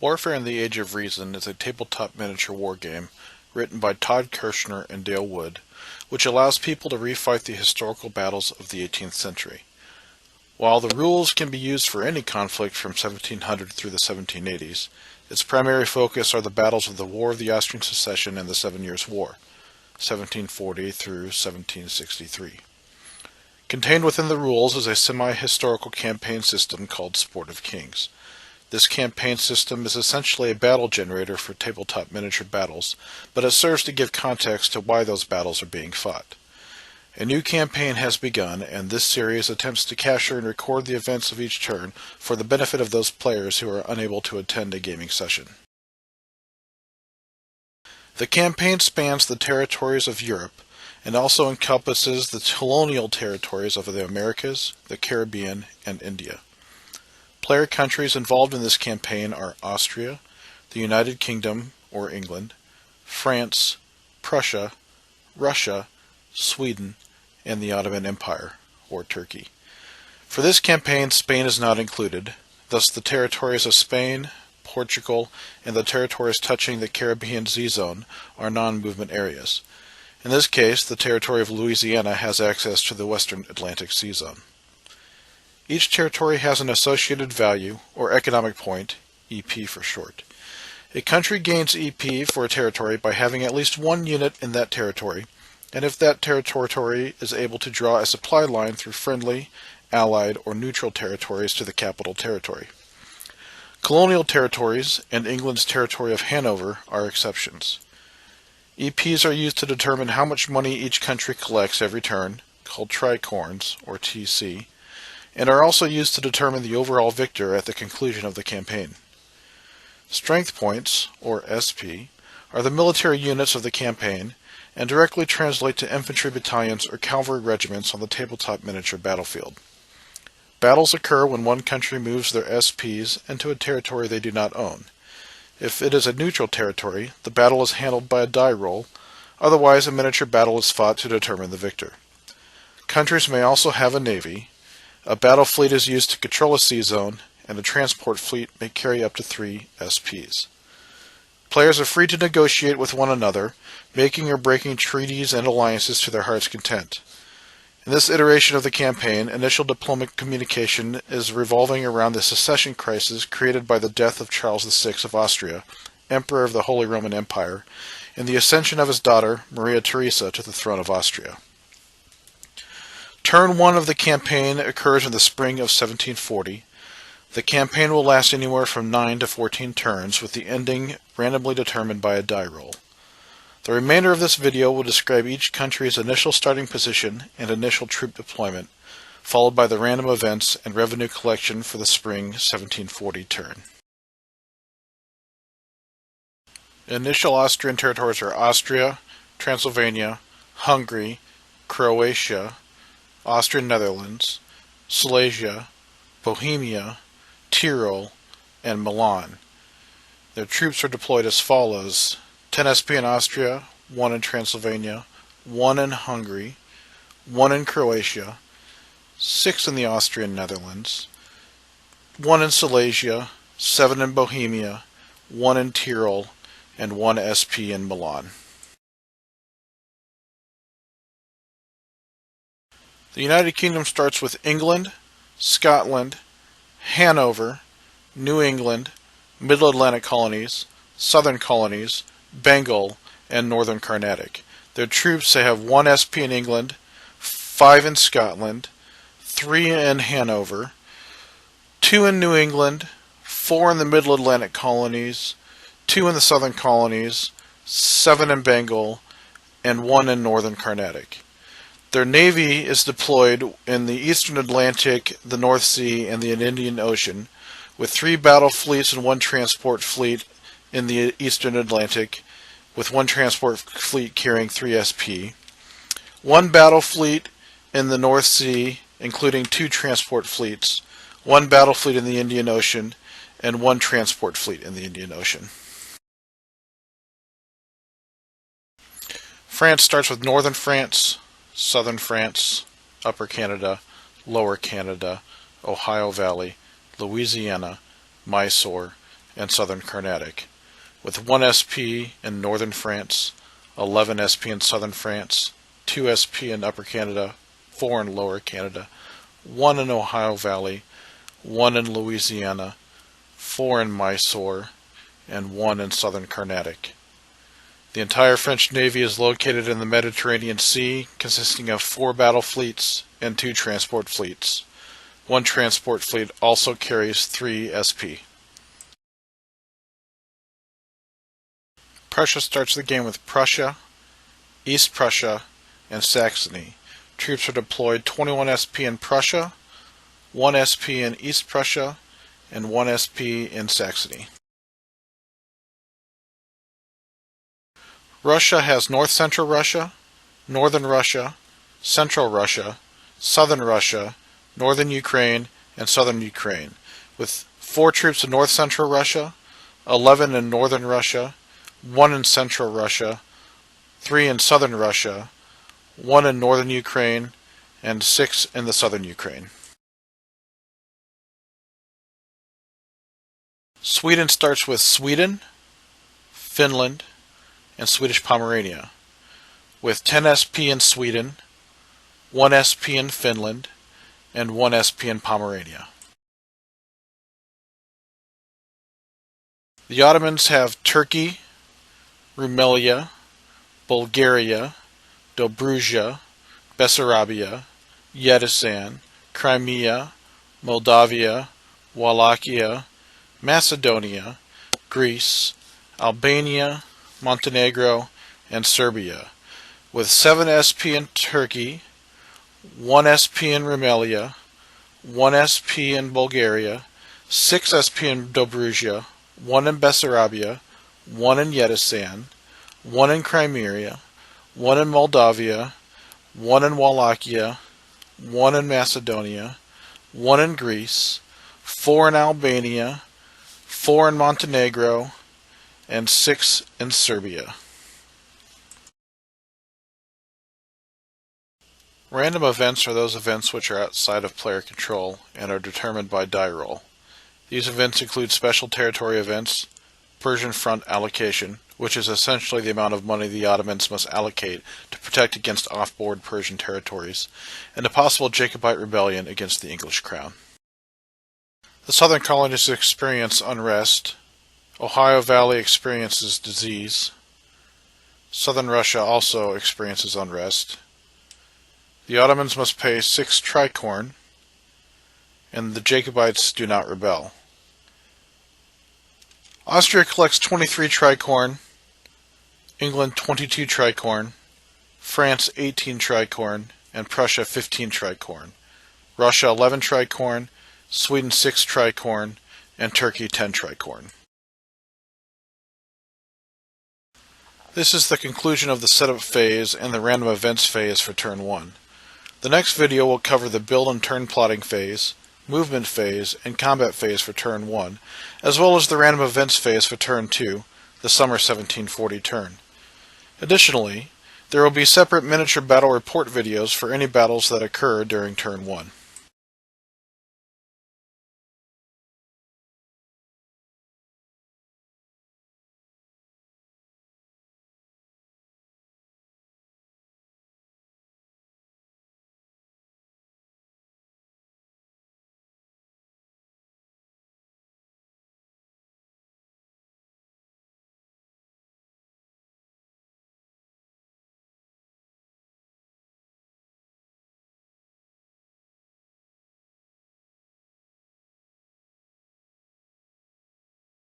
Warfare in the Age of Reason is a tabletop miniature wargame written by Todd Kirshner and Dale Wood, which allows people to refight the historical battles of the 18th century. While the rules can be used for any conflict from 1700 through the 1780s, its primary focus are the battles of the War of the Austrian Succession and the Seven Years' War, 1740 through 1763. Contained within the rules is a semi-historical campaign system called Sport of Kings. This campaign system is essentially a battle generator for tabletop miniature battles, but it serves to give context to why those battles are being fought. A new campaign has begun, and this series attempts to capture and record the events of each turn for the benefit of those players who are unable to attend a gaming session. The campaign spans the territories of Europe, and also encompasses the colonial territories of the Americas, the Caribbean, and India. Player countries involved in this campaign are Austria, the United Kingdom, or England, France, Prussia, Russia, Sweden, and the Ottoman Empire, or Turkey. For this campaign, Spain is not included, thus the territories of Spain, Portugal, and the territories touching the Caribbean Z-zone are non-movement areas. In this case, the territory of Louisiana has access to the Western Atlantic Sea Zone. Each territory has an associated value, or economic point, EP for short. A country gains EP for a territory by having at least one unit in that territory, and if that territory is able to draw a supply line through friendly, allied, or neutral territories to the capital territory. Colonial territories and England's territory of Hanover are exceptions. EPs are used to determine how much money each country collects every turn, called tricorns, or TC, and are also used to determine the overall victor at the conclusion of the campaign. Strength points, or SP, are the military units of the campaign, and directly translate to infantry battalions or cavalry regiments on the tabletop miniature battlefield. Battles occur when one country moves their SPs into a territory they do not own. If it is a neutral territory, the battle is handled by a die roll, otherwise a miniature battle is fought to determine the victor. Countries may also have a navy. A battle fleet is used to control a sea zone, and a transport fleet may carry up to 3 SPs. Players are free to negotiate with one another, making or breaking treaties and alliances to their heart's content. In this iteration of the campaign, initial diplomatic communication is revolving around the succession crisis created by the death of Charles VI of Austria, Emperor of the Holy Roman Empire, and the ascension of his daughter, Maria Theresa, to the throne of Austria. Turn 1 of the campaign occurs in the spring of 1740. The campaign will last anywhere from 9 to 14 turns, with the ending randomly determined by a die roll. The remainder of this video will describe each country's initial starting position and initial troop deployment, followed by the random events and revenue collection for the spring 1740 turn. Initial Austrian territories are Austria, Transylvania, Hungary, Croatia, Austrian Netherlands, Silesia, Bohemia, Tyrol, and Milan. Their troops are deployed as follows: 10 SP in Austria, 1 in Transylvania, 1 in Hungary, 1 in Croatia, 6 in the Austrian Netherlands, 1 in Silesia, 7 in Bohemia, 1 in Tyrol, and 1 SP in Milan. The United Kingdom starts with England, Scotland, Hanover, New England, Middle Atlantic colonies, Southern colonies, Bengal, and Northern Carnatic. Their troops have 1 SP in England, 5 in Scotland, 3 in Hanover, 2 in New England, 4 in the Middle Atlantic colonies, 2 in the Southern colonies, 7 in Bengal, and 1 in Northern Carnatic. Their navy is deployed in the Eastern Atlantic, the North Sea, and the Indian Ocean, with 3 battle fleets and 1 transport fleet in the Eastern Atlantic, with 1 transport fleet carrying 3 SP, 1 battle fleet in the North Sea, including 2 transport fleets, 1 battle fleet in the Indian Ocean, and 1 transport fleet in the Indian Ocean. France starts with Northern France, Southern France, Upper Canada, Lower Canada, Ohio Valley, Louisiana, Mysore, and southern Carnatic, with 1 SP in northern France, 11 SP in southern France, 2 SP in Upper Canada, 4 in Lower Canada, 1 in Ohio Valley, 1 in Louisiana, 4 in Mysore, and 1 in southern Carnatic. The entire French Navy is located in the Mediterranean Sea, consisting of 4 battle fleets and 2 transport fleets. 1 transport fleet also carries 3 SP. Prussia starts the game with Prussia, East Prussia, and Saxony. Troops are deployed 21 SP in Prussia, 1 SP in East Prussia, and 1 SP in Saxony. Russia has north-central Russia, northern Russia, central Russia, southern Russia, northern Ukraine, and southern Ukraine, with 4 troops in north-central Russia, 11 in northern Russia, 1 in central Russia, 3 in southern Russia, 1 in northern Ukraine, and 6 in the southern Ukraine. Sweden starts with Sweden, Finland, and Swedish Pomerania, with 10 SP in Sweden, 1 SP in Finland, and 1 SP in Pomerania. The Ottomans have Turkey, Rumelia, Bulgaria, Dobruja, Bessarabia, Yeresan, Crimea, Moldavia, Wallachia, Macedonia, Greece, Albania, Montenegro, and Serbia, with 7 SP in Turkey, 1 SP in Rumelia, 1 SP in Bulgaria, 6 SP in Dobruja, 1 in Bessarabia, 1 in Yeresan, 1 in Crimea, 1 in Moldavia, 1 in Wallachia, 1 in Macedonia, 1 in Greece, 4 in Albania, 4 in Montenegro, and 6 in Serbia. Random events are those events which are outside of player control and are determined by die roll. These events include special territory events, Persian front allocation, which is essentially the amount of money the Ottomans must allocate to protect against off-board Persian territories, and a possible Jacobite rebellion against the English crown. The southern colonies experience unrest. Ohio Valley experiences disease. Southern Russia also experiences unrest. The Ottomans must pay 6 tricorn, and the Jacobites do not rebel. Austria collects 23 tricorn, England 22 tricorn, France 18 tricorn, and Prussia 15 tricorn. Russia 11 tricorn, Sweden 6 tricorn, and Turkey 10 tricorn. This is the conclusion of the setup phase and the random events phase for turn 1. The next video will cover the build and turn plotting phase, movement phase, and combat phase for turn 1, as well as the random events phase for turn 2, the summer 1740 turn. Additionally, there will be separate miniature battle report videos for any battles that occur during turn 1.